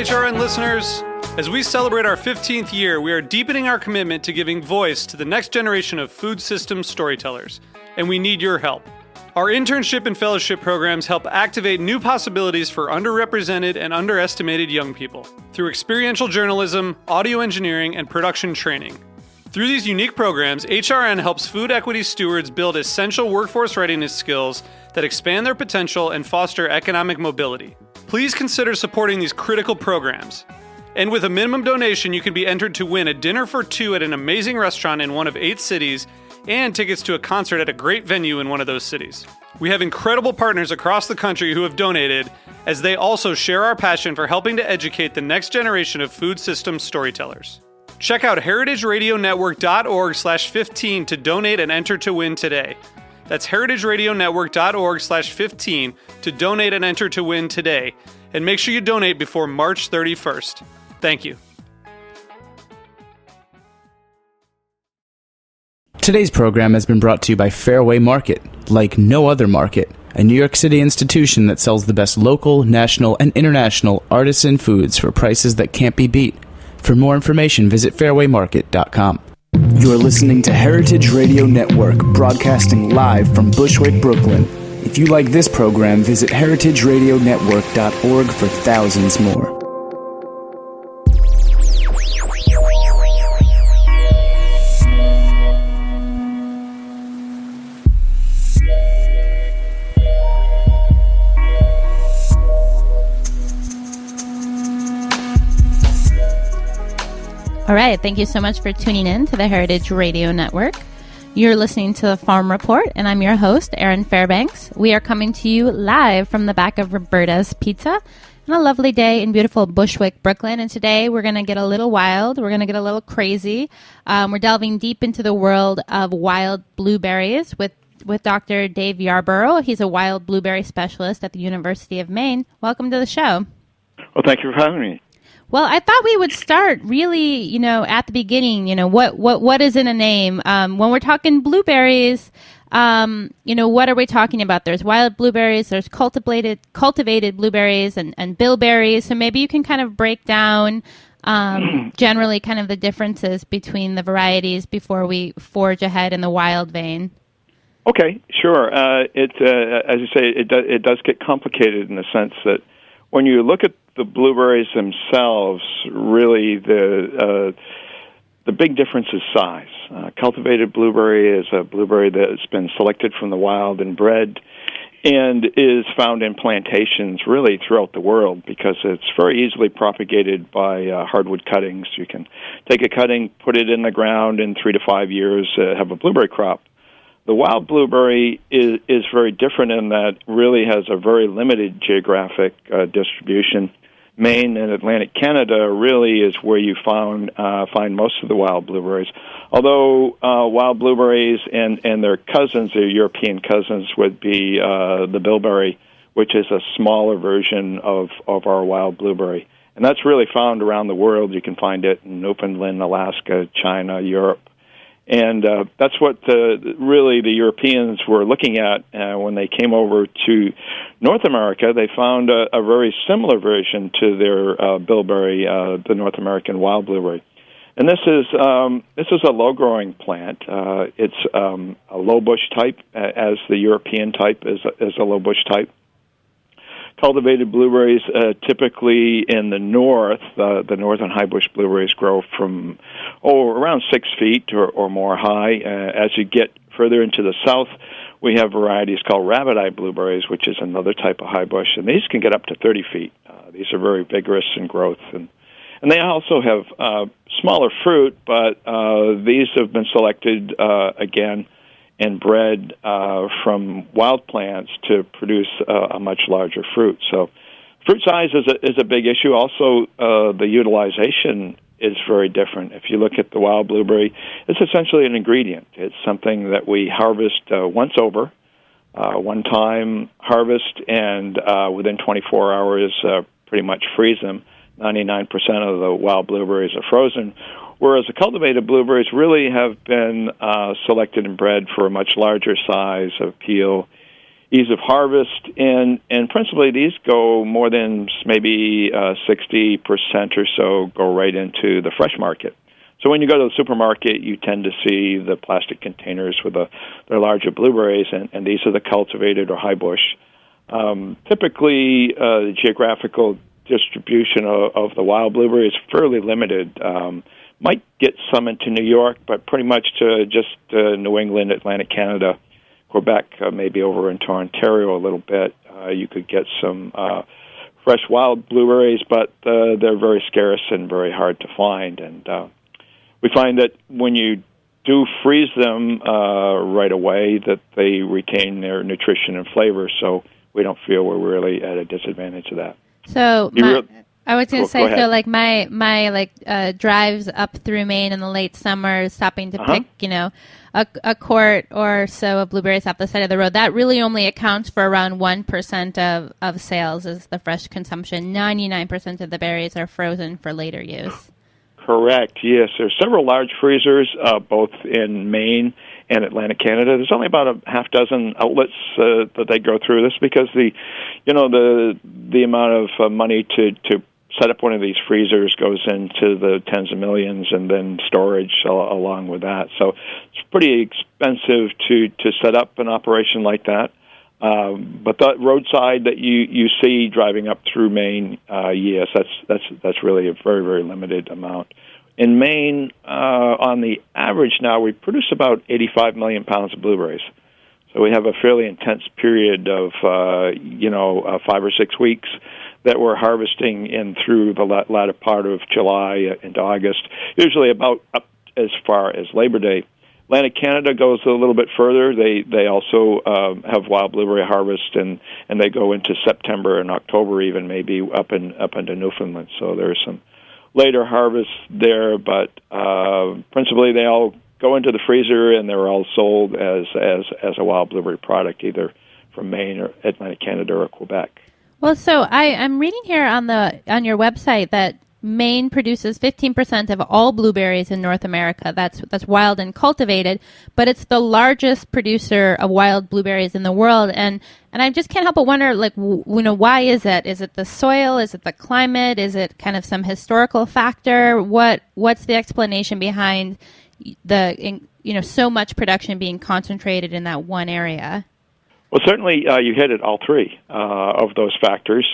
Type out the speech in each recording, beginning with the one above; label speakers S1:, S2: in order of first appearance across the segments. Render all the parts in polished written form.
S1: HRN listeners. As we celebrate our 15th year, we are deepening our commitment to giving voice to the next generation of food systems storytellers, and we need your help. Our internship and fellowship programs help activate new possibilities for underrepresented and underestimated young people through experiential journalism, audio engineering, and production training. Through these unique programs, HRN helps food equity stewards build essential workforce readiness skills that expand their potential and foster economic mobility. Please consider supporting these critical programs. And with a minimum donation, you can be entered to win a dinner for two at an amazing restaurant in one of 8 cities and tickets to a concert at a great venue in one of those cities. We have incredible partners across the country who have donated, as they also share our passion for helping to educate the next generation of food systems storytellers. Check out heritageradionetwork.org/15 to donate and enter to win today. That's heritageradionetwork.org/15 to donate and enter to win today. And make sure you donate before March 31st. Thank you.
S2: Today's program has been brought to you by Fairway Market, like no other market, a New York City institution that sells the best local, national, and international artisan foods for prices that can't be beat. For more information, visit fairwaymarket.com. You're listening to Heritage Radio Network, broadcasting live from Bushwick, Brooklyn. If you like this program, visit heritageradionetwork.org for thousands more.
S3: All right, thank you so much for tuning in to the Heritage Radio Network. You're listening to the Farm Report, and I'm your host, Erin Fairbanks. We are coming to you live from the back of Roberta's Pizza on a lovely day in beautiful Bushwick, Brooklyn. And today we're going to get a little wild. We're going to get a little crazy. We're delving deep into the world of wild blueberries with Dr. Dave Yarborough. He's a wild blueberry specialist at the University of Maine. Welcome to the show.
S4: Well, thank you for having me.
S3: Well, I thought we would start really, at the beginning, what is in a name? When we're talking blueberries, what are we talking about? There's wild blueberries, there's cultivated blueberries and bilberries. So maybe you can kind of break down generally kind of the differences between the varieties before we forge ahead in the wild vein.
S4: Okay, sure. As you say, it does get complicated in the sense that when you look at the blueberries themselves, really the big difference is size. Cultivated blueberry is a blueberry that's been selected from the wild and bred and is found in plantations really throughout the world because it's very easily propagated by hardwood cuttings. You can take a cutting, put it in the ground, in 3 to 5 years, have a blueberry crop. The wild blueberry is very different in that it really has a very limited geographic distribution. Maine and Atlantic Canada really is where you find most of the wild blueberries. Although wild blueberries and their cousins, their European cousins, would be the bilberry, which is a smaller version of our wild blueberry. And that's really found around the world. You can find it in Newfoundland, Alaska, China, Europe. And that's what really the Europeans were looking at when they came over to North America. They found a very similar version to their bilberry, the North American wild blueberry. And this is a low-growing plant. It's a low-bush type, as the European type is a low-bush type. Cultivated blueberries, typically in the north, the northern high-bush blueberries grow from around 6 feet or more high. As you get further into the south, we have varieties called rabbit-eye blueberries, which is another type of high-bush, and these can get up to 30 feet. These are very vigorous in growth, and they also have smaller fruit, but these have been selected again and bred from wild plants to produce a much larger fruit. So fruit size is a big issue. Also, the utilization is very different. If you look at the wild blueberry, it's essentially an ingredient. It's something that we harvest once over, one-time harvest, and within 24 hours pretty much freeze them. 99% of the wild blueberries are frozen, whereas the cultivated blueberries really have been selected and bred for a much larger size of peel ease of harvest, and principally these go more than maybe 60% or so go right into the fresh market. So when you go to the supermarket, you tend to see the plastic containers with the larger blueberries, and these are the cultivated or high bush. Typically, the geographical distribution of the wild blueberry is fairly limited. Might get some into New York, but pretty much to just New England, Atlantic Canada, Quebec, maybe over into Ontario a little bit. You could get some fresh wild blueberries, but they're very scarce and very hard to find. And we find that when you do freeze them right away, that they retain their nutrition and flavor, so we don't feel we're really at a disadvantage of that.
S3: So I was going to say, so like my drives up through Maine in the late summer, stopping to pick, a quart or so of blueberries off the side of the road, that really only accounts for around 1% of sales is the fresh consumption. 99% of the berries are frozen for later use.
S4: Correct, yes. There's several large freezers, both in Maine and Atlantic Canada. There's only about a half dozen outlets that they go through this because the amount of money to set up one of these freezers goes into the tens of millions, and then storage along with that. So it's pretty expensive to set up an operation like that. But the roadside that you see driving up through Maine, yes, that's really a very, very limited amount. In Maine, on the average now, we produce about 85 million pounds of blueberries. So we have a fairly intense period of 5 or 6 weeks that we're harvesting in through the latter part of July into August, usually about up as far as Labor Day. Atlantic Canada goes a little bit further. They also have wild blueberry harvest, and they go into September and October, even maybe up into Newfoundland. So there's some later harvest there, but principally they all go into the freezer, and they're all sold as a wild blueberry product, either from Maine or Atlantic Canada or Quebec.
S3: Well, so I'm reading here on your website that Maine produces 15% of all blueberries in North America. That's wild and cultivated, but it's the largest producer of wild blueberries in the world. And I just can't help but wonder, why is it? Is it the soil? Is it the climate? Is it kind of some historical factor? What's the explanation behind so much production being concentrated in that one area?
S4: Well, certainly you hit it, all three of those factors.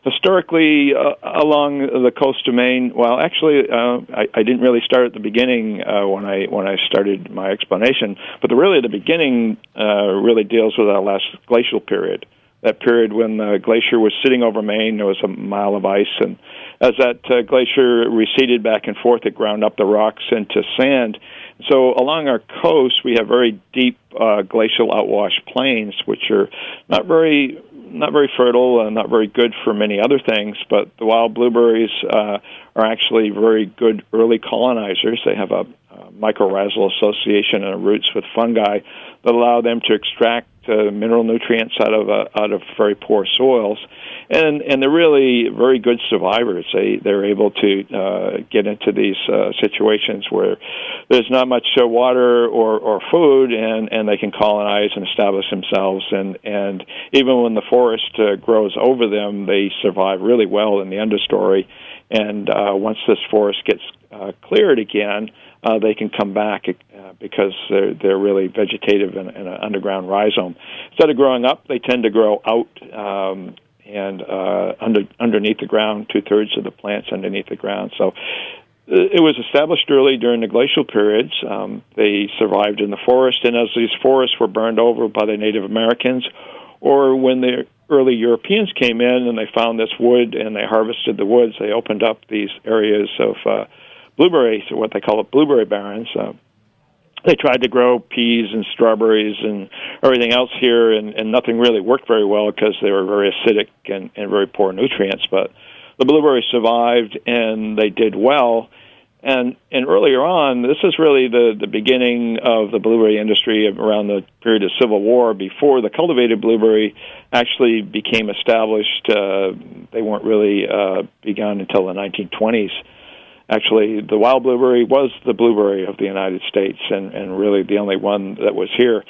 S4: Historically, along the coast of Maine, well, actually, I didn't really start at the beginning when I started my explanation, but the beginning really deals with our last glacial period. That period when the glacier was sitting over Maine, there was a mile of ice, and as that glacier receded back and forth, it ground up the rocks into sand. So along our coast, we have very deep glacial outwash plains, which are not very fertile and not very good for many other things. But the wild blueberries are actually very good early colonizers. They have a mycorrhizal association and roots with fungi that allow them to extract mineral nutrients out of very poor soils, and they're really very good survivors. They're able to get into these situations where there's not much water or food, and they can colonize and establish themselves. And even when the forest grows over them, they survive really well in the understory. And once this forest gets cleared again, they can come back because they're really vegetative in an underground rhizome. Instead of growing up, they tend to grow out and underneath the ground, 2/3 of the plants underneath the ground. So it was established early during the glacial periods. They survived in the forest, and as these forests were burned over by the Native Americans, or when the early Europeans came in and they found this wood and they harvested the woods, they opened up these areas of blueberries, or what they call blueberry barrens. They tried to grow peas and strawberries and everything else here, and nothing really worked very well because they were very acidic and very poor nutrients. But the blueberries survived, and they did well. And earlier on, this is really the beginning of the blueberry industry around the period of Civil War. Before the cultivated blueberry actually became established, they weren't really begun until the 1920s. Actually, the wild blueberry was the blueberry of the United States, and really the only one that was here.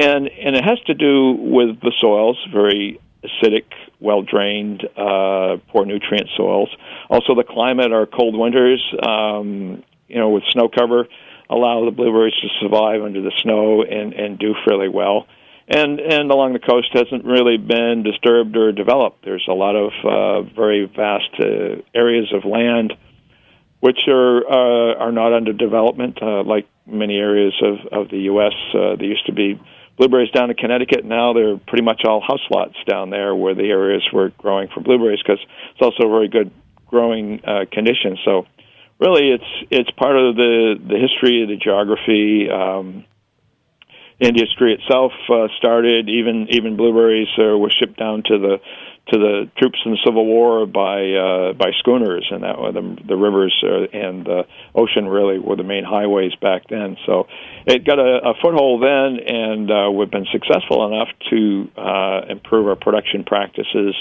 S4: And it has to do with the soils, very acidic, well-drained, poor nutrient soils. Also the climate, our cold winters, with snow cover, allow the blueberries to survive under the snow and do fairly well. And along the coast hasn't really been disturbed or developed. There's a lot of very vast areas of land which are not under development, like many areas of the U.S. There used to be blueberries down in Connecticut. Now they're pretty much all house lots down there where the areas were growing for blueberries, because it's also very good growing conditions. So really it's part of the history, the geography. Industry itself started. Even blueberries were shipped down to the troops in the Civil War by schooners, and that the rivers and the ocean really were the main highways back then. So it got a foothold then, and we've been successful enough to improve our production practices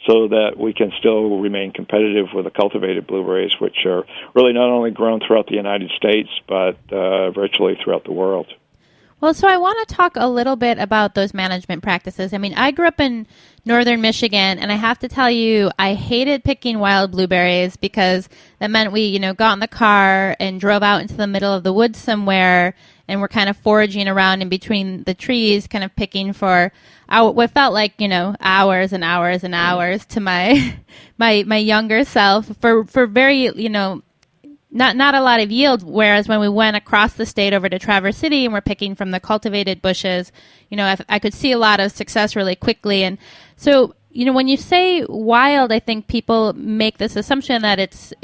S4: so that we can still remain competitive with the cultivated blueberries, which are really not only grown throughout the United States, but virtually throughout the world.
S3: Well, so I want to talk a little bit about those management practices. I mean, I grew up in northern Michigan, and I have to tell you, I hated picking wild blueberries because that meant we, got in the car and drove out into the middle of the woods somewhere, and we're kind of foraging around in between the trees, kind of picking for what felt like, hours and hours and hours to my younger self for very, not a lot of yield, whereas when we went across the state over to Traverse City and we're picking from the cultivated bushes, I could see a lot of success really quickly. And so, when you say wild, I think people make this assumption that it's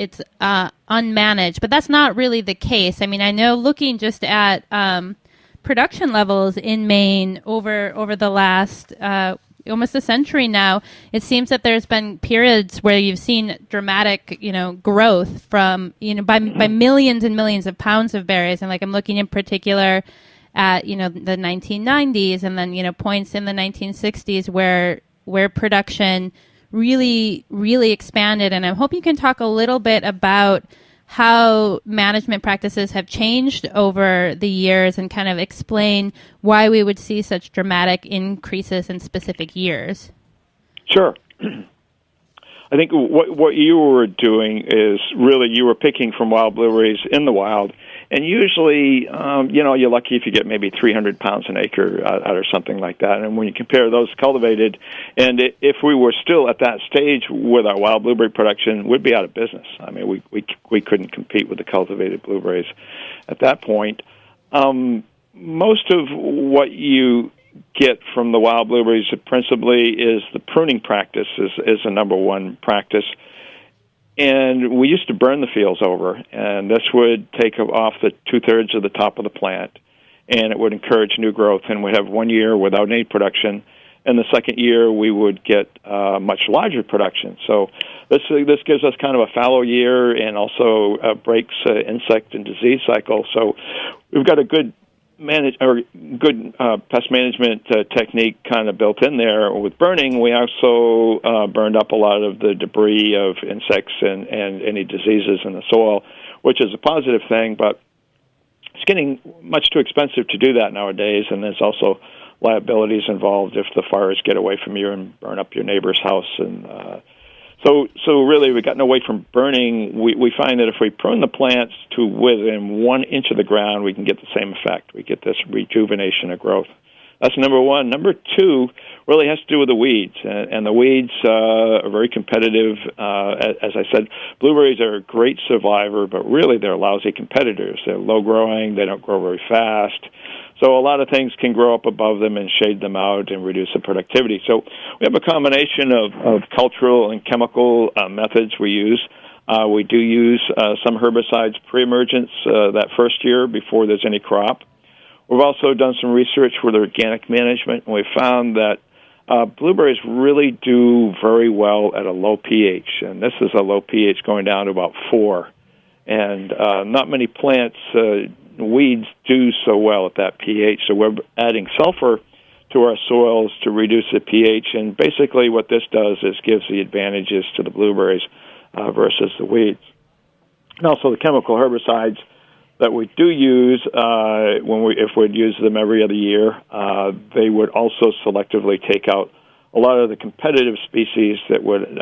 S3: unmanaged, but that's not really the case. I mean, I know looking just at production levels in Maine over the last almost a century now, it seems that there's been periods where you've seen dramatic, growth from, by millions and millions of pounds of berries. And I'm looking in particular at, the 1990s and then, points in the 1960s where production really, really expanded. And I hope you can talk a little bit about how management practices have changed over the years and kind of explain why we would see such dramatic increases in specific years.
S4: Sure. I think what you were doing is really you were picking from wild blueberries in the wild, and usually, you're lucky if you get maybe 300 pounds an acre out or something like that. And when you compare those cultivated, and if we were still at that stage with our wild blueberry production, we'd be out of business. I mean, we couldn't compete with the cultivated blueberries at that point. Most of what you get from the wild blueberries principally is the pruning practice is the number one practice. And we used to burn the fields over, and this would take off the 2/3 of the top of the plant, and it would encourage new growth. And we'd have 1 year without any production, and the second year we would get much larger production. So this gives us kind of a fallow year and also breaks insect and disease cycle. So we've got a good pest management technique kind of built in there. With burning, we also burned up a lot of the debris of insects and any diseases in the soil, which is a positive thing, but it's getting much too expensive to do that nowadays, and there's also liabilities involved if the fires get away from you and burn up your neighbor's house. And So really, we've gotten away from burning. We find that if we prune the plants to within 1 inch of the ground, we can get the same effect. We get this rejuvenation of growth. That's number one. Number two really has to do with the weeds. And the weeds are very competitive. As I said, blueberries are a great survivor, but really they're lousy competitors. They're low-growing. They don't grow very fast. So a lot of things can grow up above them and shade them out and reduce the productivity. So we have a combination of cultural and chemical methods we use. We do use some herbicides pre-emergence that first year before there's any crop. We've also done some research with organic management, and we found that blueberries really do very well at a low pH, and this is a low pH going down to about 4. And not many plants, weeds, do so well at that pH, so we're adding sulphur to our soils to reduce the pH, and basically what this does is gives the advantages to the blueberries versus the weeds. And also the chemical herbicides that we do use, if we'd use them every other year, they would also selectively take out a lot of the competitive species that would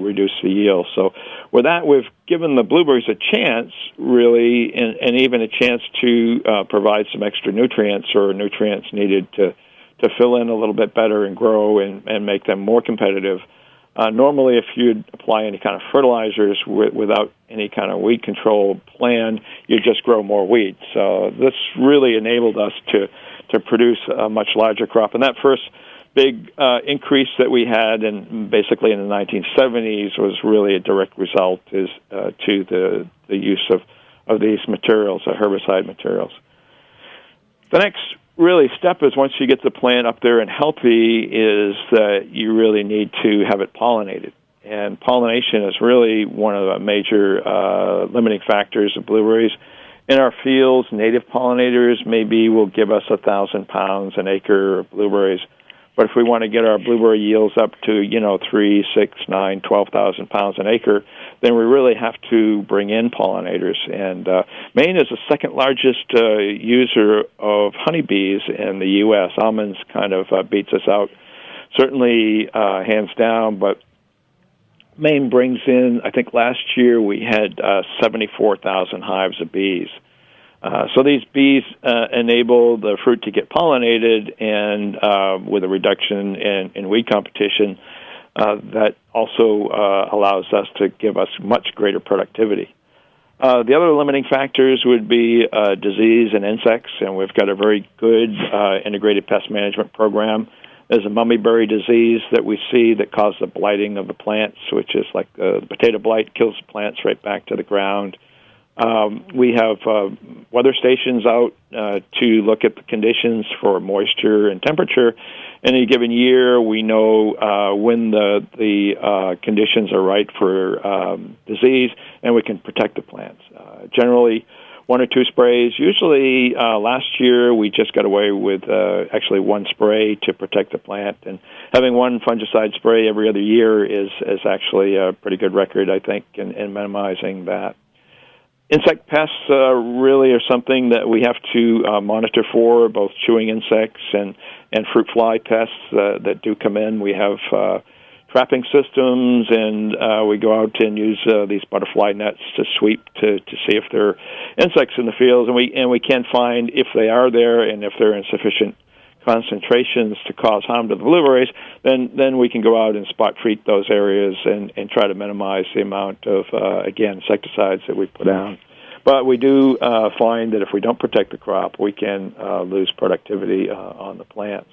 S4: reduce the yield. So with that, we've given the blueberries a chance, really, and even a chance to provide some extra nutrients or nutrients needed to fill in a little bit better and grow and make them more competitive. Normally, if you'd apply any kind of fertilizers without any kind of weed control plan, you'd just grow more weeds. So this really enabled us to produce a much larger crop. And that first big increase that we had basically in the 1970s was really a direct result to the use of these materials, herbicide materials. The next really step is once you get the plant up there and healthy is that you really need to have it pollinated. And pollination is really one of the major limiting factors of blueberries. In our fields, native pollinators maybe will give us 1,000 pounds an acre of blueberries. But if we want to get our blueberry yields up to, 3, 6, 9, 12,000 pounds an acre, then we really have to bring in pollinators. And Maine is the second largest user of honeybees in the U.S. Almonds kind of beats us out, certainly hands down. But Maine brings in, I think last year we had 74,000 hives of bees. So these bees enable the fruit to get pollinated, and with a reduction in weed competition, that also allows us to give us much greater productivity. The other limiting factors would be disease and insects, and we've got a very good integrated pest management program. There's a mummyberry disease that we see that causes the blighting of the plants, which is like the potato blight, kills the plants right back to the ground. We have weather stations out to look at the conditions for moisture and temperature. In any given year, we know when the conditions are right for disease, and we can protect the plants. Generally, 1 or 2 sprays. Usually, last year we just got away with actually 1 spray to protect the plant, and having 1 fungicide spray every other year is actually a pretty good record, I think, in minimizing that. Insect pests really are something that we have to monitor for, both chewing insects and fruit fly pests that do come in. We have trapping systems, and we go out and use these butterfly nets to sweep to see if there are insects in the fields, and we can find if they are there and if they're in sufficient concentrations to cause harm to the blueberries, then we can go out and spot treat those areas and try to minimize the amount of, again, insecticides that we put down. But we do find that if we don't protect the crop, we can lose productivity on the plants.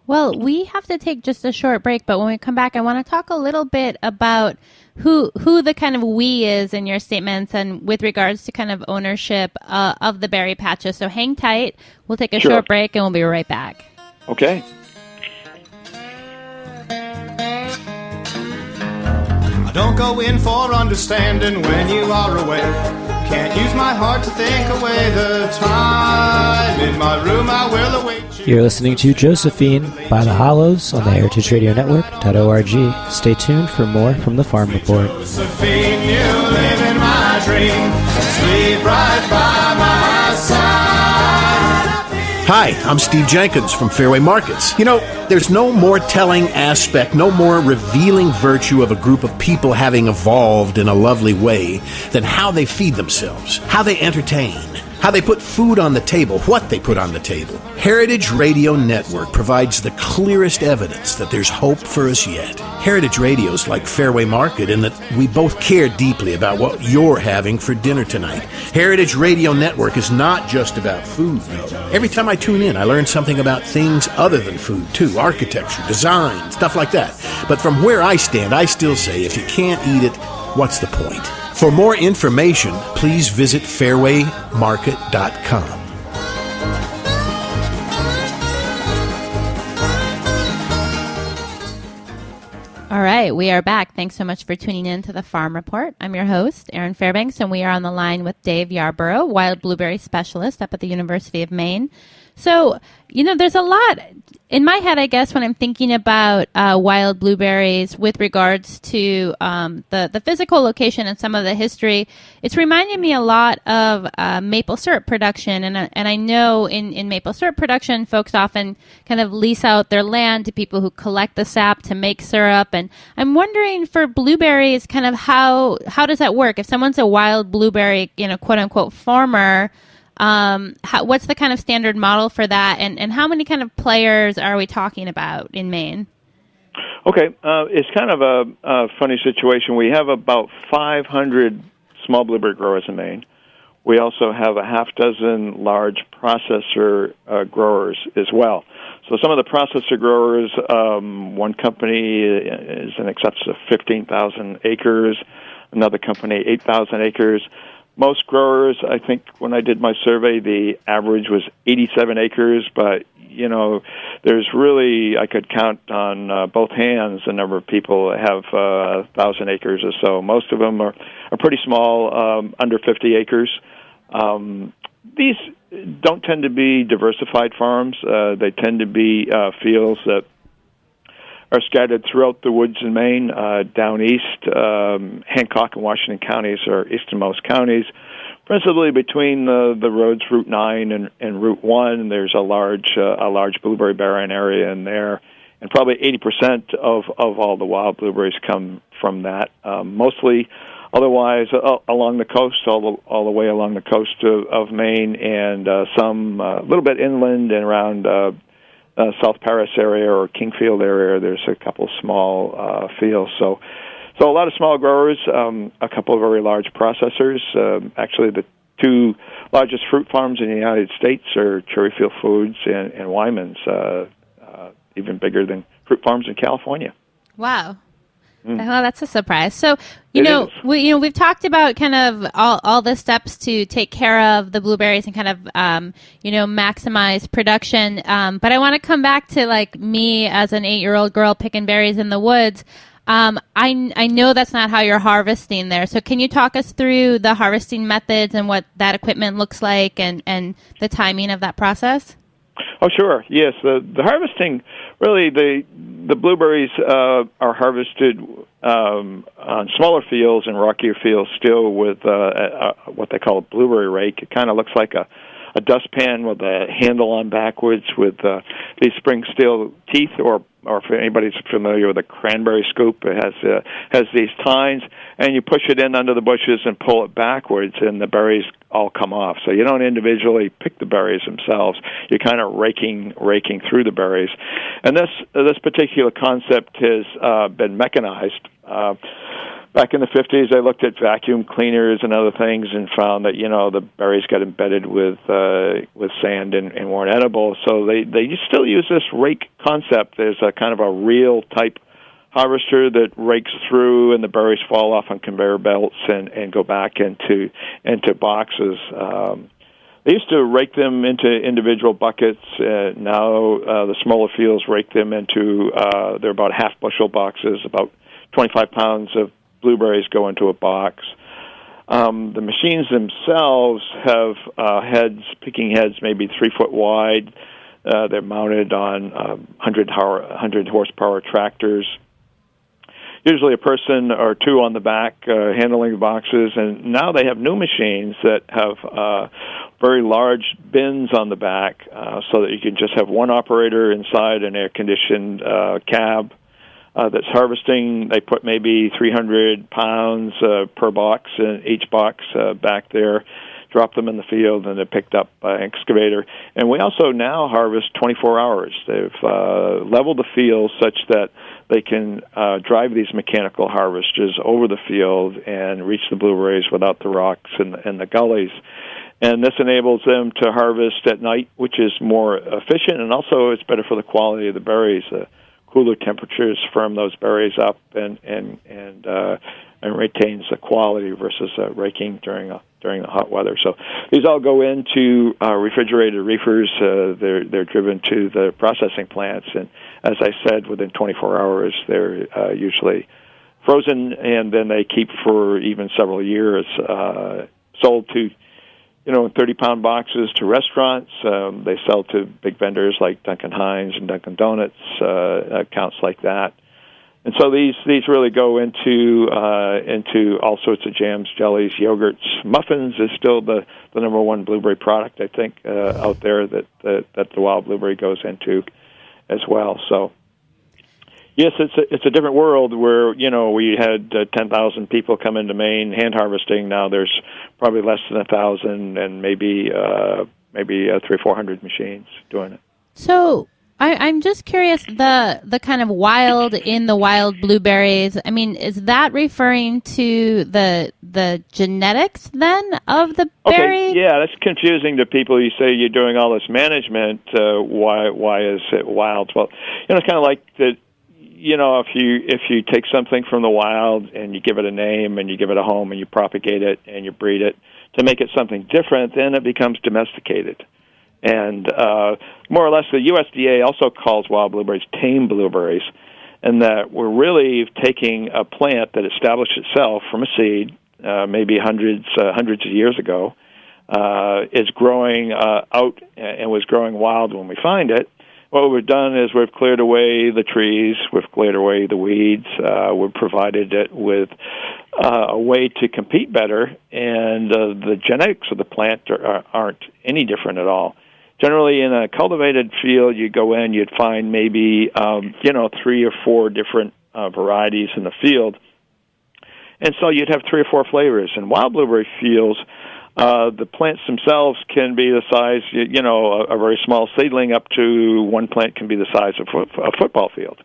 S3: Well, we have to take just a short break, but when we come back, I want to talk a little bit about who the kind of we is in your statements and with regards to kind of ownership of the berry patches. So hang tight. We'll take a short break, and we'll be right back.
S4: Okay.
S5: I don't go in for understanding when you are away. Can't use my heart to think away the time. In my room I will await you.
S6: You're listening to Josephine by the Hollows on the Heritage Radio Network.org. Stay tuned for more from the Farm Report.
S5: Josephine, you live in my dream. Sleep right by my side.
S7: Hi, I'm Steve Jenkins from Fairway Markets. There's no more telling aspect, no more revealing virtue of a group of people having evolved in a lovely way than how they feed themselves, how they entertain, how they put food on the table, what they put on the table. Heritage Radio Network provides the clearest evidence that there's hope for us yet. Heritage Radio's like Fairway Market in that we both care deeply about what you're having for dinner tonight. Heritage Radio Network is not just about food, though. Every time I tune in, I learn something about things other than food, too. Architecture, design, stuff like that. But from where I stand, I still say if you can't eat it, what's the point? For more information, please visit fairwaymarket.com.
S3: All right, we are back. Thanks so much for tuning in to the Farm Report. I'm your host, Erin Fairbanks, and we are on the line with Dave Yarborough, wild blueberry specialist up at the University of Maine. So, there's a lot in my head, I guess, when I'm thinking about wild blueberries with regards to the physical location and some of the history. It's reminding me a lot of maple syrup production. And I know in maple syrup production, folks often kind of lease out their land to people who collect the sap to make syrup. And I'm wondering for blueberries, kind of how does that work? If someone's a wild blueberry, quote unquote farmer, what's the kind of standard model for that, and how many kind of players are we talking about in Maine?
S4: Okay, it's kind of a funny situation. We have about 500 small blueberry growers in Maine. We also have a half dozen large processor growers as well. So some of the processor growers, one company is in excess of 15,000 acres, another company 8,000 acres. Most growers, I think when I did my survey, the average was 87 acres, but, there's really, I could count on both hands the number of people that have 1,000 acres or so. Most of them are pretty small, under 50 acres. These don't tend to be diversified farms. They tend to be fields that are scattered throughout the woods in Maine. Down east, Hancock and Washington counties are easternmost counties. Principally between the roads Route 9 and Route 1, there's a large blueberry barren area in there, and probably 80% of all the wild blueberries come from that. Mostly, otherwise, along the coast, all the way along the coast of Maine, and some a little bit inland and around South Paris area or Kingfield area. There's a couple of small fields. So a lot of small growers, a couple of very large processors. Actually, the two largest fruit farms in the United States are Cherryfield Foods and Wyman's, even bigger than fruit farms in California.
S3: Wow. Well, that's a surprise. So, we've talked about kind of all the steps to take care of the blueberries and kind of, maximize production. But I want to come back to like me as an 8-year-old girl picking berries in the woods. I know that's not how you're harvesting there. So can you talk us through the harvesting methods and what that equipment looks like and the timing of that process?
S4: Oh, sure. Yes, the harvesting, really, the blueberries are harvested on smaller fields and rockier fields still with what they call a blueberry rake. It kind of looks like a dustpan with a handle on backwards with these spring steel teeth, or if anybody's familiar with a cranberry scoop, it has these tines, and you push it in under the bushes and pull it backwards, and the berries all come off. So you don't individually pick the berries themselves. You're kind of raking through the berries. And this particular concept has been mechanized. Back in the 50s, they looked at vacuum cleaners and other things and found that, the berries got embedded with sand and weren't edible. So they still use this rake concept. There's a kind of a reel type harvester that rakes through, and the berries fall off on conveyor belts and go back into boxes. They used to rake them into individual buckets. Now the smaller fields rake them into, they're about half bushel boxes, about 25 pounds of blueberries go into a box. The machines themselves have picking heads maybe 3 foot wide. They're mounted on 100 horsepower tractors. Usually a person or two on the back handling the boxes, and now they have new machines that have very large bins on the back so that you can just have one operator inside an air-conditioned cab that's harvesting. They put maybe 300 pounds per box in each box back there, drop them in the field, and they're picked up by an excavator. And we also now harvest 24 hours. They've leveled the field such that they can drive these mechanical harvesters over the field and reach the blueberries without the rocks and the gullies. And this enables them to harvest at night, which is more efficient, and also it's better for the quality of the berries. Cooler temperatures firm those berries up and retains the quality versus raking during the hot weather. So these all go into refrigerated reefers. They're driven to the processing plants, and as I said, within 24 hours they're usually frozen, and then they keep for even several years. Sold to 30-pound boxes to restaurants. They sell to big vendors like Duncan Hines and Dunkin' Donuts, accounts like that. And so these really go into all sorts of jams, jellies, yogurts. Muffins is still the number one blueberry product, I think, out there that the wild blueberry goes into as well. So yes, it's a different world where we had 10,000 people come into Maine hand harvesting. Now there's probably less than 1,000, and maybe 300-400 machines doing it.
S3: So I'm just curious, the kind of wild blueberries, I mean, is that referring to the genetics then of the berry?
S4: Okay, yeah, that's confusing to people. You say you're doing all this management, why is it wild? Well, it's kind of like that. If you take something from the wild and you give it a name and you give it a home and you propagate it and you breed it to make it something different, then it becomes domesticated. And more or less, the USDA also calls wild blueberries tame blueberries, and that we're really taking a plant that established itself from a seed, maybe hundreds of years ago, is growing out and was growing wild when we find it. What we've done is we've cleared away the trees, we've cleared away the weeds, we've provided it with a way to compete better, and the genetics of the plant aren't any different at all. Generally, in a cultivated field, you go in, you'd find maybe 3 or 4 different varieties in the field, and so you'd have 3 or 4 flavors. In wild blueberry fields, the plants themselves can be the size, a very small seedling up to one plant can be the size of a football field.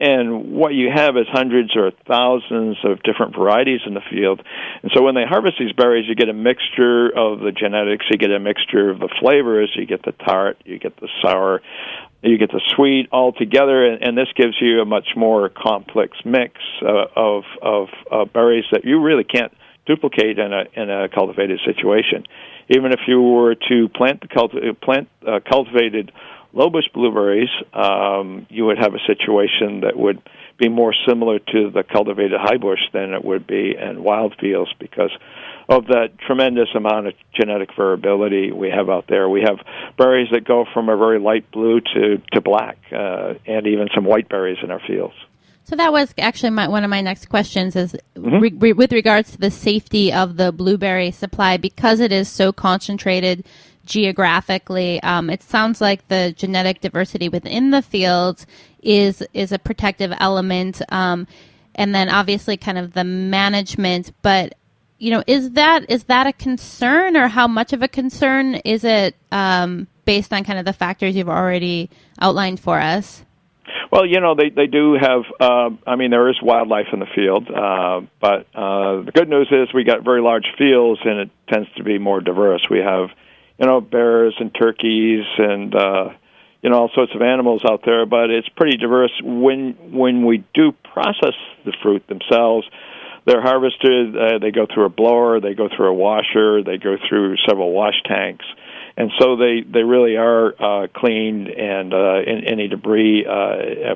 S4: And what you have is hundreds or thousands of different varieties in the field. And so when they harvest these berries, you get a mixture of the genetics, you get a mixture of the flavors, you get the tart, you get the sour, you get the sweet all together, and this gives you a much more complex mix of berries that you really can't duplicate in a cultivated situation. Even if you were to plant cultivated low-bush blueberries, you would have a situation that would be more similar to the cultivated high bush than it would be in wild fields because of that tremendous amount of genetic variability we have out there. We have berries that go from a very light blue to black, and even some white berries in our fields.
S3: So that was actually one of my next questions is with regards to the safety of the blueberry supply, because it is so concentrated geographically. It sounds like the genetic diversity within the fields is a protective element, and then obviously kind of the management. But is that a concern, or how much of a concern is it based on kind of the factors you've already outlined for us?
S4: Well, they do have, there is wildlife in the field, but the good news is we got very large fields, and it tends to be more diverse. We have, bears and turkeys and, all sorts of animals out there, but it's pretty diverse. When we do process the fruit themselves, they're harvested, they go through a blower, they go through a washer, they go through several wash tanks. And so they really are cleaned, and any debris,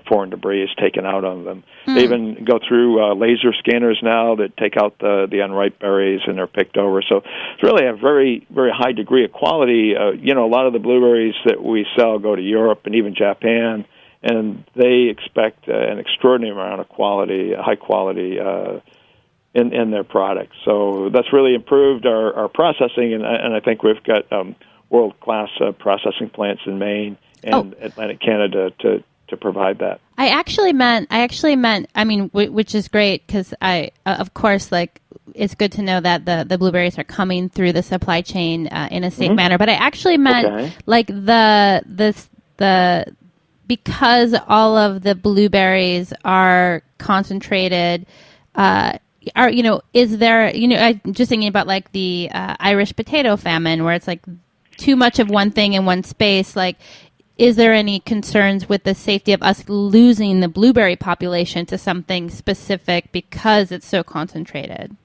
S4: foreign debris, is taken out of them. They even go through laser scanners now that take out the unripe berries, and they're picked over. So it's really a very, very high degree of quality. A lot of the blueberries that we sell go to Europe and even Japan, and they expect an extraordinary amount of quality, high quality in their products. So that's really improved our processing, and I think we've got world-class processing plants in Maine and Atlantic Canada to provide that. I actually meant,
S3: which is great, because of course, it's good to know that the blueberries are coming through the supply chain in a safe manner. But I actually meant because all of the blueberries are concentrated. Is there? I'm just thinking about the Irish potato famine, where it's too much of one thing in one space. Is there any concerns with the safety of us losing the blueberry population to something specific because it's so concentrated?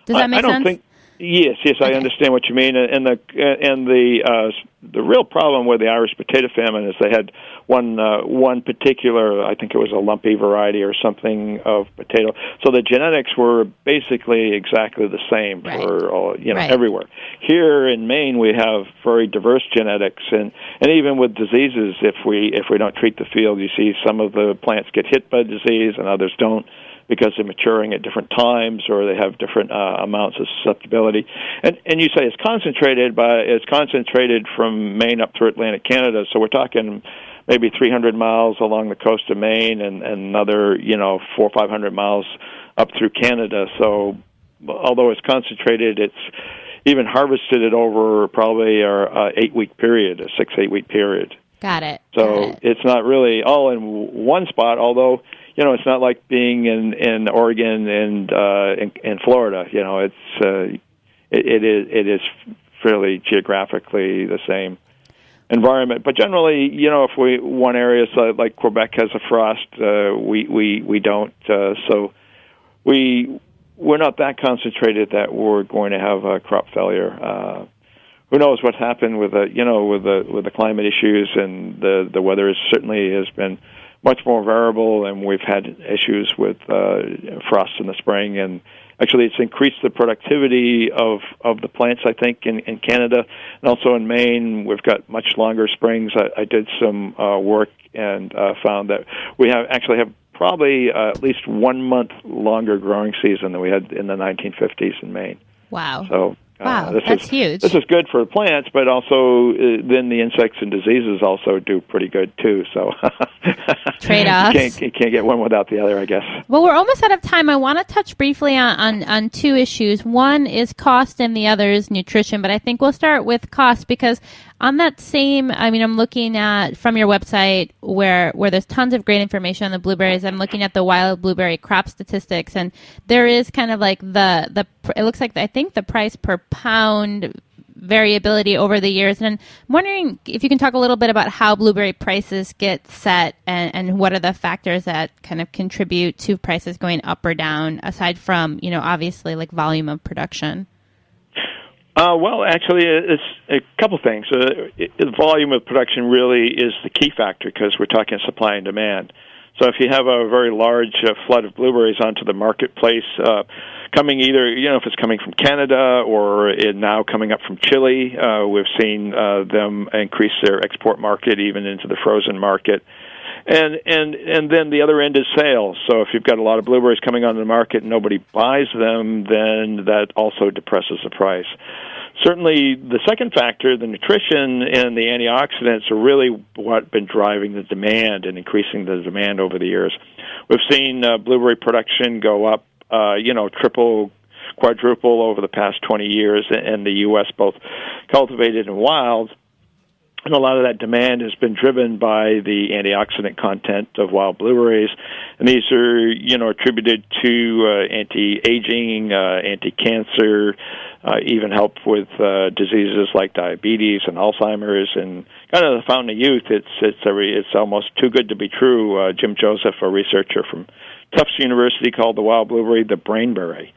S3: Does that make sense?
S4: Yes, I understand what you mean, and the real problem with the Irish potato famine is they had one particular, I think it was a lumpy variety or something of potato. So the genetics were basically exactly the same for all, everywhere. Here in Maine, we have very diverse genetics, and even with diseases, if we don't treat the field, you see some of the plants get hit by disease and others don't, because they're maturing at different times or they have different amounts of susceptibility. And you say it's concentrated from Maine up through Atlantic Canada, so we're talking maybe 300 miles along the coast of Maine and another, 400 or 500 miles up through Canada. So although it's concentrated, it's even harvested it over probably a 8-week period, a 6-8 week period.
S3: Got it.
S4: So it's not really all in one spot, although it's not like being in Oregon and in Florida. It is fairly geographically the same environment. But generally, if one area like Quebec has a frost, we don't. So we're not that concentrated that we're going to have a crop failure. Who knows what's happened with the climate issues, and the weather has been much more variable, and we've had issues with frost in the spring, and actually it's increased the productivity of the plants, I think, in Canada, and also in Maine. We've got much longer springs. I did some work and found that we have probably at least 1 month longer growing season than we had in the 1950s in Maine.
S3: Wow.
S4: So
S3: that's huge.
S4: This is good for the plants, but also then the insects and diseases also do pretty good too. So
S3: trade-offs.
S4: You can't get one without the other, I guess.
S3: Well, we're almost out of time. I want to touch briefly on two issues. One is cost, and the other is nutrition. But I think we'll start with cost, because on that same, I'm looking at from your website where there's tons of great information on the blueberries. I'm looking at the wild blueberry crop statistics, and there is kind of like it looks like I think the price per pound variability over the years. And I'm wondering if you can talk a little bit about how blueberry prices get set and what are the factors that kind of contribute to prices going up or down, aside from, obviously like volume of production.
S4: Well, actually, it's a couple things. The volume of production really is the key factor, because we're talking supply and demand. So if you have a very large flood of blueberries onto the marketplace, coming either, if it's coming from Canada or now coming up from Chile, we've seen them increase their export market even into the frozen market. And then the other end is sales. So if you've got a lot of blueberries coming onto the market and nobody buys them, then that also depresses the price. Certainly, the second factor, the nutrition and the antioxidants, are really what been driving the demand and increasing the demand over the years. We've seen blueberry production go up, triple, quadruple over the past 20 years in the U.S., both cultivated and wild. And a lot of that demand has been driven by the antioxidant content of wild blueberries. And these are, attributed to anti-aging, anti-cancer, even help with diseases like diabetes and Alzheimer's, and kind of the fountain of youth. It's almost too good to be true. Jim Joseph, a researcher from Tufts University, called the wild blueberry the brainberry.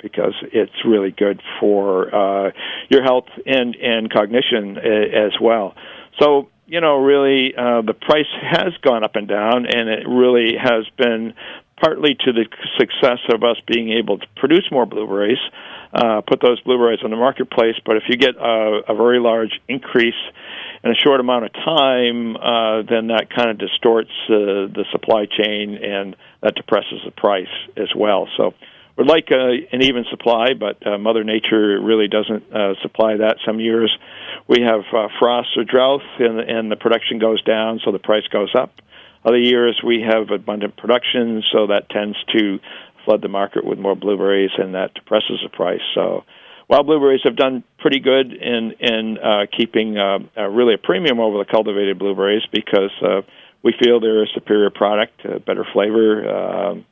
S4: Because it's really good for your health and cognition as well. So, really, the price has gone up and down, and it really has been partly to the success of us being able to produce more blueberries, put those blueberries on the marketplace. But if you get a very large increase in a short amount of time, then that kind of distorts the supply chain, and that depresses the price as well. So we'd like an even supply, but Mother Nature really doesn't supply that. Some years we have frost or drought, and the production goes down, so the price goes up. Other years we have abundant production, so that tends to flood the market with more blueberries, and that depresses the price. So wild blueberries have done pretty good in keeping really a premium over the cultivated blueberries, because we feel they're a superior product, better flavor,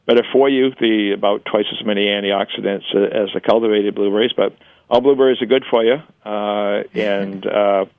S4: better for you, about twice as many antioxidants as the cultivated blueberries, but all blueberries are good for you, and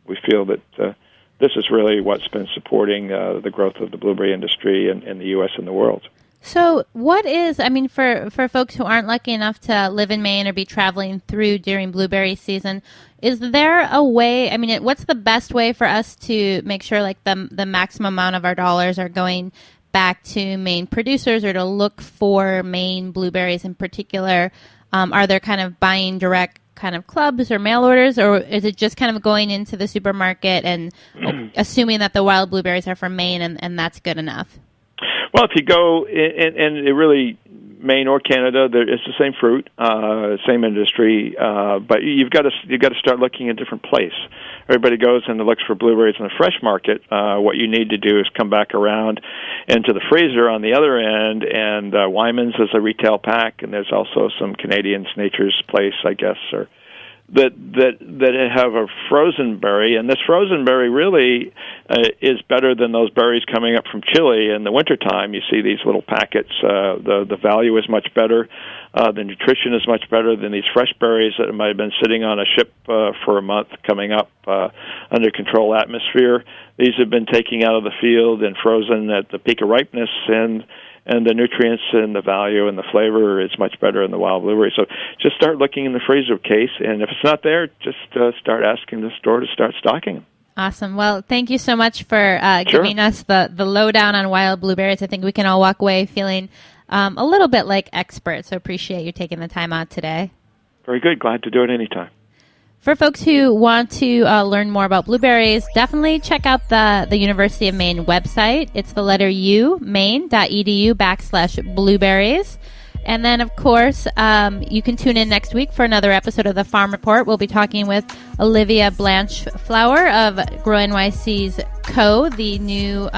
S4: we feel that this is really what's been supporting the growth of the blueberry industry in the U.S. and the world.
S3: So what is, for folks who aren't lucky enough to live in Maine or be traveling through during blueberry season, is there a way, what's the best way for us to make sure like the maximum amount of our dollars are going back to Maine producers, or to look for Maine blueberries in particular? Are there kind of buying direct kind of clubs or mail orders, or is it just kind of going into the supermarket and assuming that the wild blueberries are from Maine and that's good enough?
S4: Well, if you go, and it really, Maine or Canada, it's the same fruit, same industry, but you've got to start looking in a different place. Everybody goes and looks for blueberries in the fresh market. What you need to do is come back around into the freezer on the other end, and Wyman's is a retail pack, and there's also some Canadians, Nature's Place, I guess, or that have a frozen berry, and this frozen berry really is better than those berries coming up from Chile in the wintertime. You see these little packets. The value is much better. The nutrition is much better than these fresh berries that might have been sitting on a ship for a month coming up under controlled atmosphere. These have been taken out of the field and frozen at the peak of ripeness, and the nutrients and the value and the flavor is much better in the wild blueberry. So just start looking in the freezer case, and if it's not there, just start asking the store to start stocking them.
S3: Awesome. Well, thank you so much for giving us the lowdown on wild blueberries. I think we can all walk away feeling a little bit like experts, so appreciate you taking the time out today.
S4: Very good. Glad to do it anytime.
S3: For folks who want to learn more about blueberries, definitely check out the University of Maine website. It's the letter U, maine.edu/blueberries. And then, of course, you can tune in next week for another episode of the Farm Report. We'll be talking with Olivia Blanchflower of Grow NYC's Co., the new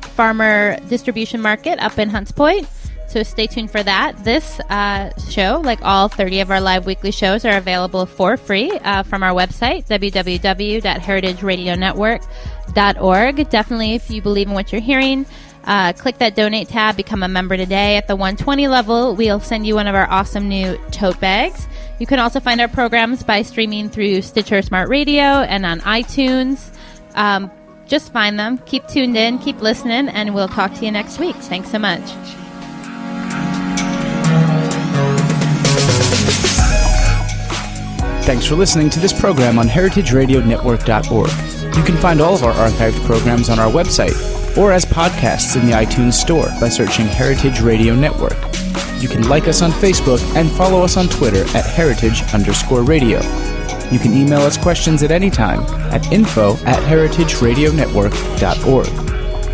S3: farmer distribution market up in Hunts Point. So stay tuned for that. This show, like all 30 of our live weekly shows, are available for free from our website, www.heritageradionetwork.org. Definitely, if you believe in what you're hearing, click that donate tab, become a member today. At the $120 level, we'll send you one of our awesome new tote bags. You can also find our programs by streaming through Stitcher Smart Radio and on iTunes. Just find them. Keep tuned in, keep listening, and we'll talk to you next week. Thanks so much.
S2: Thanks for listening to this program on heritageradionetwork.org. You can find all of our archived programs on our website or as podcasts in the iTunes Store by searching Heritage Radio Network. You can like us on Facebook and follow us on Twitter at @heritage_radio. You can email us questions at any time at info@heritageradionetwork.org.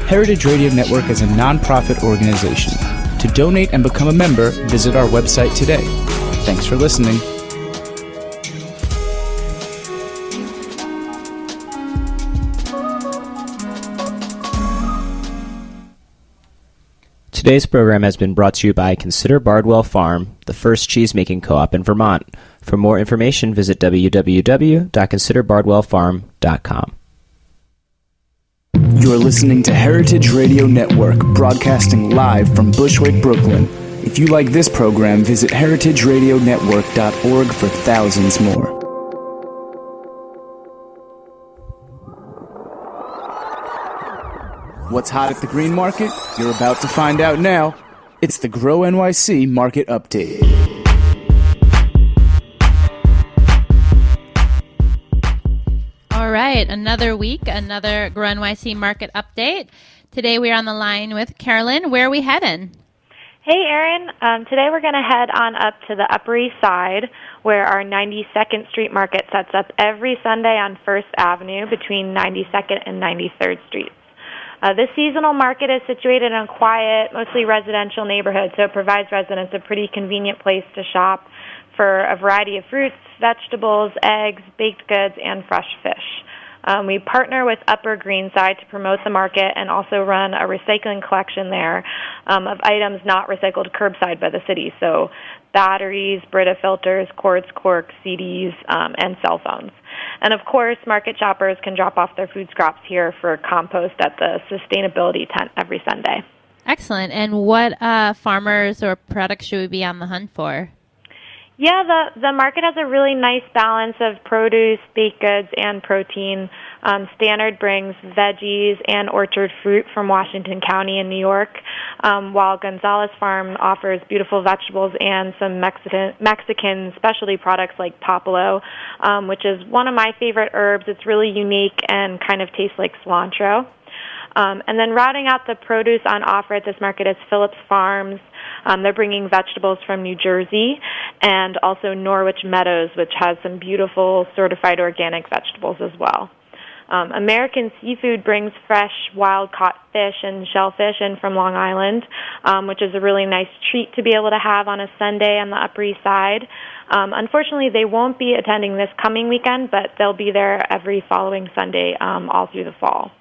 S2: Heritage Radio Network is a nonprofit organization. To donate and become a member, visit our website today. Thanks for listening.
S6: Today's program has been brought to you by Consider Bardwell Farm, the first cheese-making co-op in Vermont. For more information, visit www.considerbardwellfarm.com.
S2: You're listening to Heritage Radio Network, broadcasting live from Bushwick, Brooklyn. If you like this program, visit heritageradionetwork.org for thousands more. What's hot at the green market? You're about to find out now. It's the Grow NYC Market Update.
S3: All right, another week, another Grow NYC Market Update. Today we're on the line with Carolyn. Where are we heading?
S8: Hey, Erin. Today we're going to head on up to the Upper East Side, where our 92nd Street Market sets up every Sunday on 1st Avenue between 92nd and 93rd Streets. This seasonal market is situated in a quiet, mostly residential neighborhood, so it provides residents a pretty convenient place to shop for a variety of fruits, vegetables, eggs, baked goods, and fresh fish. We partner with Upper Greenside to promote the market and also run a recycling collection there of items not recycled curbside by the city, so batteries, Brita filters, cords, corks, CDs, and cell phones. And, of course, market shoppers can drop off their food scraps here for compost at the sustainability tent every Sunday.
S3: Excellent. And what farmers or products should we be on the hunt for?
S8: Yeah, the market has a really nice balance of produce, baked goods, and protein. Standard brings veggies and orchard fruit from Washington County in New York, while Gonzalez Farm offers beautiful vegetables and some Mexican specialty products like popolo, which is one of my favorite herbs. It's really unique and kind of tastes like cilantro. And then rounding out the produce on offer at this market is Phillips Farms. They're bringing vegetables from New Jersey, and also Norwich Meadows, which has some beautiful certified organic vegetables as well. American Seafood brings fresh wild-caught fish and shellfish in from Long Island, which is a really nice treat to be able to have on a Sunday on the Upper East Side. Unfortunately, they won't be attending this coming weekend, but they'll be there every following Sunday all through the fall.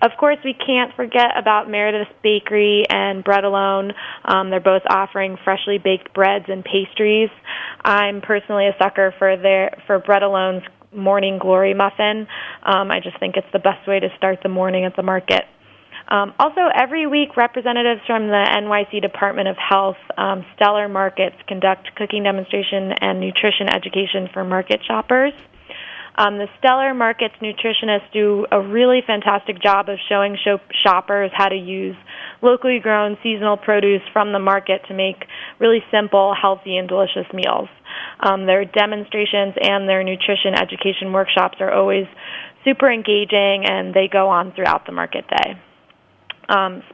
S8: Of course, we can't forget about Meredith's Bakery and Bread Alone. They're both offering freshly baked breads and pastries. I'm personally a sucker for Bread Alone's Morning Glory Muffin. I just think it's the best way to start the morning at the market. Also, every week, representatives from the NYC Department of Health Stellar Markets conduct cooking demonstration and nutrition education for market shoppers. The Stellar Markets nutritionists do a really fantastic job of showing shoppers how to use locally grown seasonal produce from the market to make really simple, healthy, and delicious meals. Their demonstrations and their nutrition education workshops are always super engaging, and they go on throughout the market day.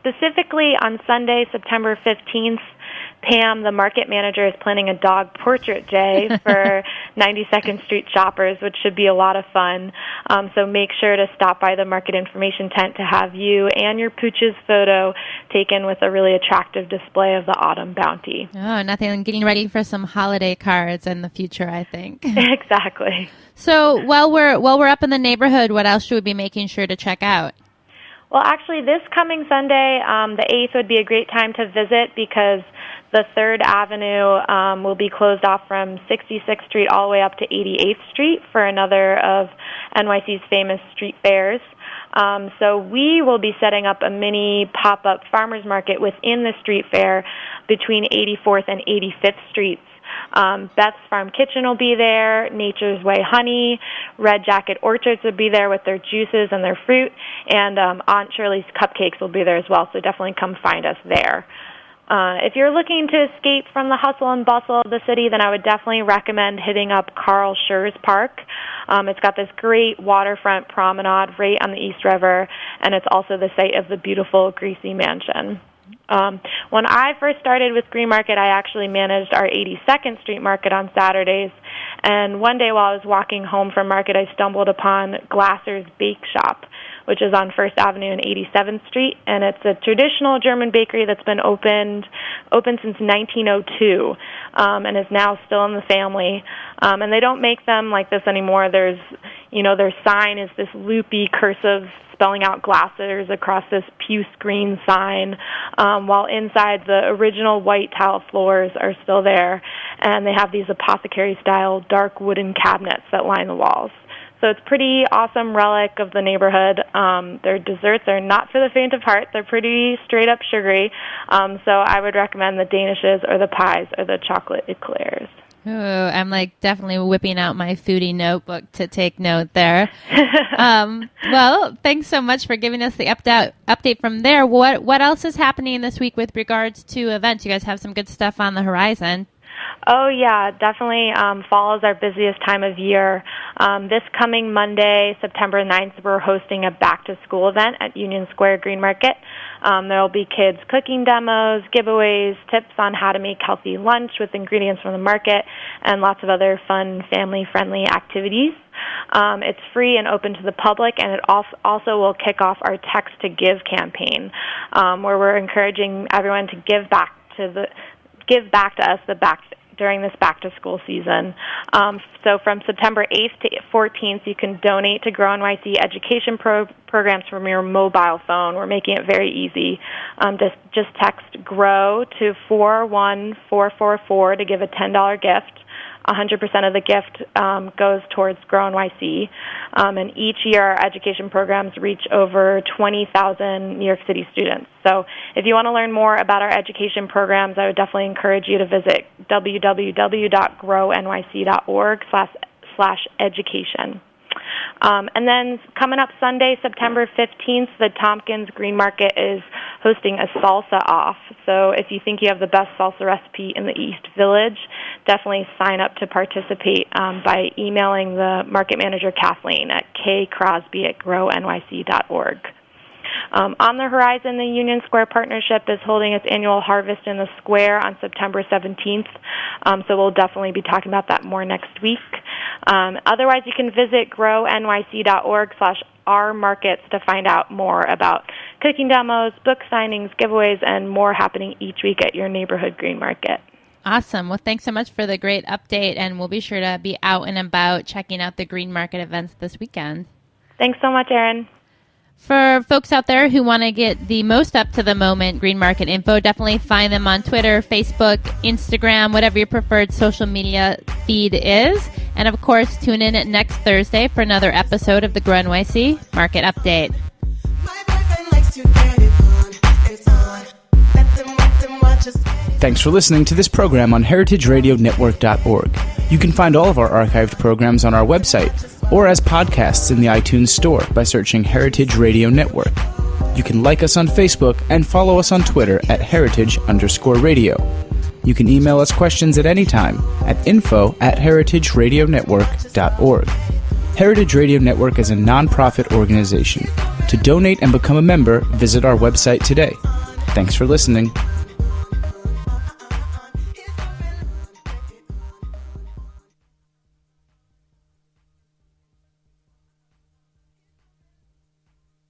S8: Specifically on Sunday, September 15th, Pam, the market manager, is planning a dog portrait day for 92nd Street shoppers, which should be a lot of fun. So make sure to stop by the market information tent to have you and your pooch's photo taken with a really attractive display of the autumn bounty.
S3: Oh, nothing like getting ready for some holiday cards in the future, I think.
S8: Exactly.
S3: So while we're up in the neighborhood, what else should we be making sure to check out?
S8: Well, actually, this coming Sunday, the 8th, would be a great time to visit because the 3rd Avenue will be closed off from 66th Street all the way up to 88th Street for another of NYC's famous street fairs. So we will be setting up a mini pop-up farmers market within the street fair between 84th and 85th Streets. Beth's Farm Kitchen will be there, Nature's Way Honey, Red Jacket Orchards will be there with their juices and their fruit, and Aunt Shirley's Cupcakes will be there as well, so definitely come find us there. If you're looking to escape from the hustle and bustle of the city, then I would definitely recommend hitting up Carl Schurz Park. It's got this great waterfront promenade right on the East River, and it's also the site of the beautiful Greasy Mansion. When I first started with Green Market, I actually managed our 82nd Street Market on Saturdays, and one day while I was walking home from market, I stumbled upon Glasser's Bake Shop, which is on 1st Avenue and 87th Street, and it's a traditional German bakery that's been open since 1902, and is now still in the family. And they don't make them like this anymore. Their sign is this loopy cursive spelling out Glassers across this puce green sign, while inside the original white tile floors are still there, and they have these apothecary-style dark wooden cabinets that line the walls. So it's a pretty awesome relic of the neighborhood. Their desserts are not for the faint of heart. They're pretty straight-up sugary, so I would recommend the danishes or the pies or the chocolate eclairs.
S3: Ooh, I'm definitely whipping out my foodie notebook to take note there. Well, thanks so much for giving us the update from there. What else is happening this week with regards to events? You guys have some good stuff on the horizon.
S8: Oh, yeah, definitely. Fall is our busiest time of year. This coming Monday, September 9th, we're hosting a back-to-school event at Union Square Green Market. There will be kids' cooking demos, giveaways, tips on how to make healthy lunch with ingredients from the market, and lots of other fun, family-friendly activities. It's free and open to the public, and it also will kick off our Text to Give campaign, where we're encouraging everyone to give back to us during this back-to-school season. So from September 8th to 14th, you can donate to Grow NYC education programs from your mobile phone. We're making it very easy. Just text GROW to 41444 to give a $10 gift. 100% of the gift goes towards Grow NYC. And each year, our education programs reach over 20,000 New York City students. So if you want to learn more about our education programs, I would definitely encourage you to visit www.grownyc.org/education. And then coming up Sunday, September 15th, the Tompkins Green Market is hosting a salsa off. So if you think you have the best salsa recipe in the East Village, definitely sign up to participate by emailing the market manager, Kathleen, at kcrosby@grownyc.org. On the horizon, the Union Square Partnership is holding its annual Harvest in the Square on September 17th, so we'll definitely be talking about that more next week. Otherwise, you can visit grownyc.org/ourmarkets to find out more about cooking demos, book signings, giveaways, and more happening each week at your neighborhood green market.
S3: Awesome. Well, thanks so much for the great update, and we'll be sure to be out and about checking out the green market events this weekend.
S8: Thanks so much, Erin.
S3: For folks out there who want to get the most up-to-the-moment green market info, definitely find them on Twitter, Facebook, Instagram, whatever your preferred social media feed is. And, of course, tune in next Thursday for another episode of the Grow NYC Market Update.
S2: Thanks for listening to this program on heritageradionetwork.org. You can find all of our archived programs on our website or as podcasts in the iTunes Store by searching Heritage Radio Network. You can like us on Facebook and follow us on Twitter at @heritage_radio. You can email us questions at any time at info@heritageradionetwork.org. Heritage Radio Network is a nonprofit organization. To donate and become a member, visit our website today. Thanks for listening.